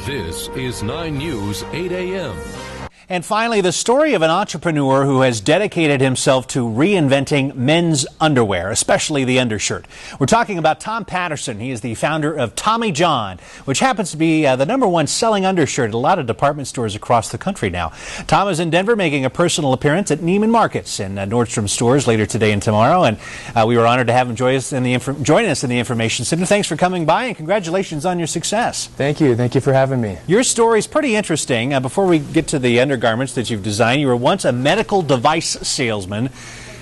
This is 9 News 8 a.m. And finally, the story of an entrepreneur who has dedicated himself to reinventing men's underwear, especially the undershirt. We're talking about Tom Patterson. He is the founder of Tommy John, which happens to be the #1 selling undershirt at a lot of department stores across the country now. Tom is in Denver making a personal appearance at Neiman Marcus and Nordstrom stores later today and tomorrow. And we were honored to have him join us in the Information Center. Thanks for coming by and congratulations on your success. Thank you. Thank you for having me. Your story is pretty interesting. Before we get to the undergarments that you've designed, you were once a medical device salesman,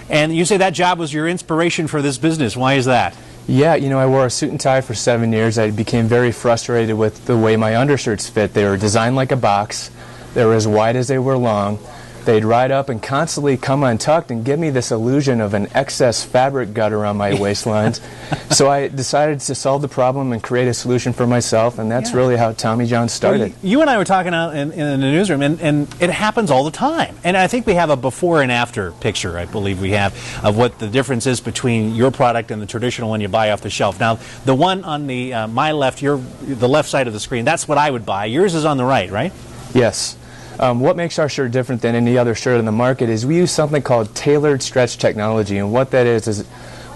and you say that job was your inspiration for this business. Why is that? Yeah, I wore a suit and tie for 7 years. I became very frustrated with the way my undershirts fit. They were designed like a box. They were as wide as they were long. They'd ride up and constantly come untucked and give me this illusion of an excess fabric gutter on my waistlines. So I decided to solve the problem and create a solution for myself, and that's really how Tommy John started. Well, you and I were talking out in the newsroom, and it happens all the time. And I think we have a before and after picture, I believe we have, of what the difference is between your product and the traditional one you buy off the shelf. Now, the one on the my left, the left side of the screen, that's what I would buy. Yours is on the right, right? Yes. What makes our shirt different than any other shirt in the market is we use something called tailored stretch technology, and what that is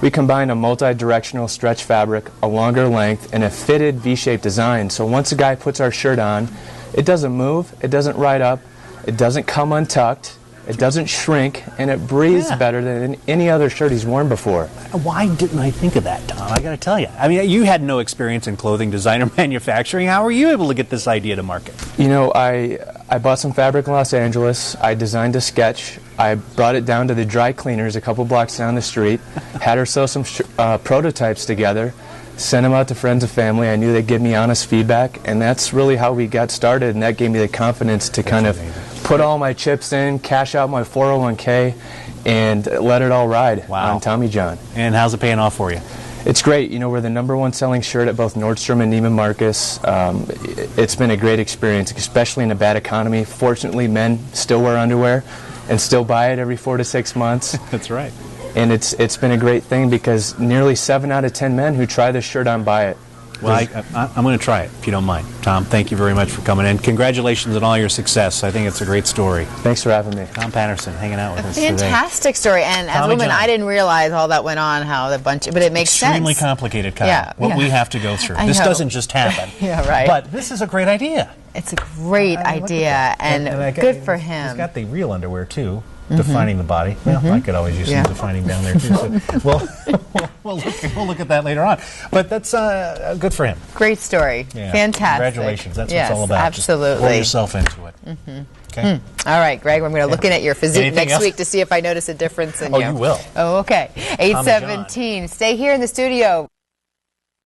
we combine a multi-directional stretch fabric, a longer length, and a fitted V-shaped design. So once a guy puts our shirt on, it doesn't move, it doesn't ride up, it doesn't come untucked, it doesn't shrink, and it breathes better than any other shirt he's worn before. Why didn't I think of that, Tom? I got to tell you. I mean, you had no experience in clothing design or manufacturing. How were you able to get this idea to market? I bought some fabric in Los Angeles. I designed a sketch. I brought it down to the dry cleaners a couple blocks down the street, had her sew some prototypes together, sent them out to friends and family. I knew they'd give me honest feedback, and that's really how we got started, and that gave me the confidence to kind of put all my chips in, cash out my 401k, and let it all ride on Tommy John. And how's it paying off for you? It's great. We're the #1 selling shirt at both Nordstrom and Neiman Marcus. It's been a great experience, especially in a bad economy. Fortunately, men still wear underwear and still buy it every 4 to 6 months. That's right. And it's been a great thing because nearly 7 out of 10 men who try this shirt on buy it. Well, I'm going to try it, if you don't mind. Tom, thank you very much for coming in. Congratulations on all your success. I think it's a great story. Thanks for having me. Tom Patterson hanging out with us today. Fantastic story. And as a woman, I didn't realize all that went on, but it makes sense. Extremely complicated, Kyle, what we have to go through. This doesn't just happen. Yeah, right. But this is a great idea. It's a great idea, and good for him. He's got the real underwear, too. Defining the body. Well, I could always use some defining down there too. So we'll look at that later on. But that's good for him. Great story. Yeah. Fantastic. Congratulations. That's what it's all about. Absolutely. Just pour yourself into it. Okay. All right, Greg. I'm going to look in at your physique next week to see if I notice a difference in you. Oh, you will. Oh, okay. 8:17. Stay here in the studio.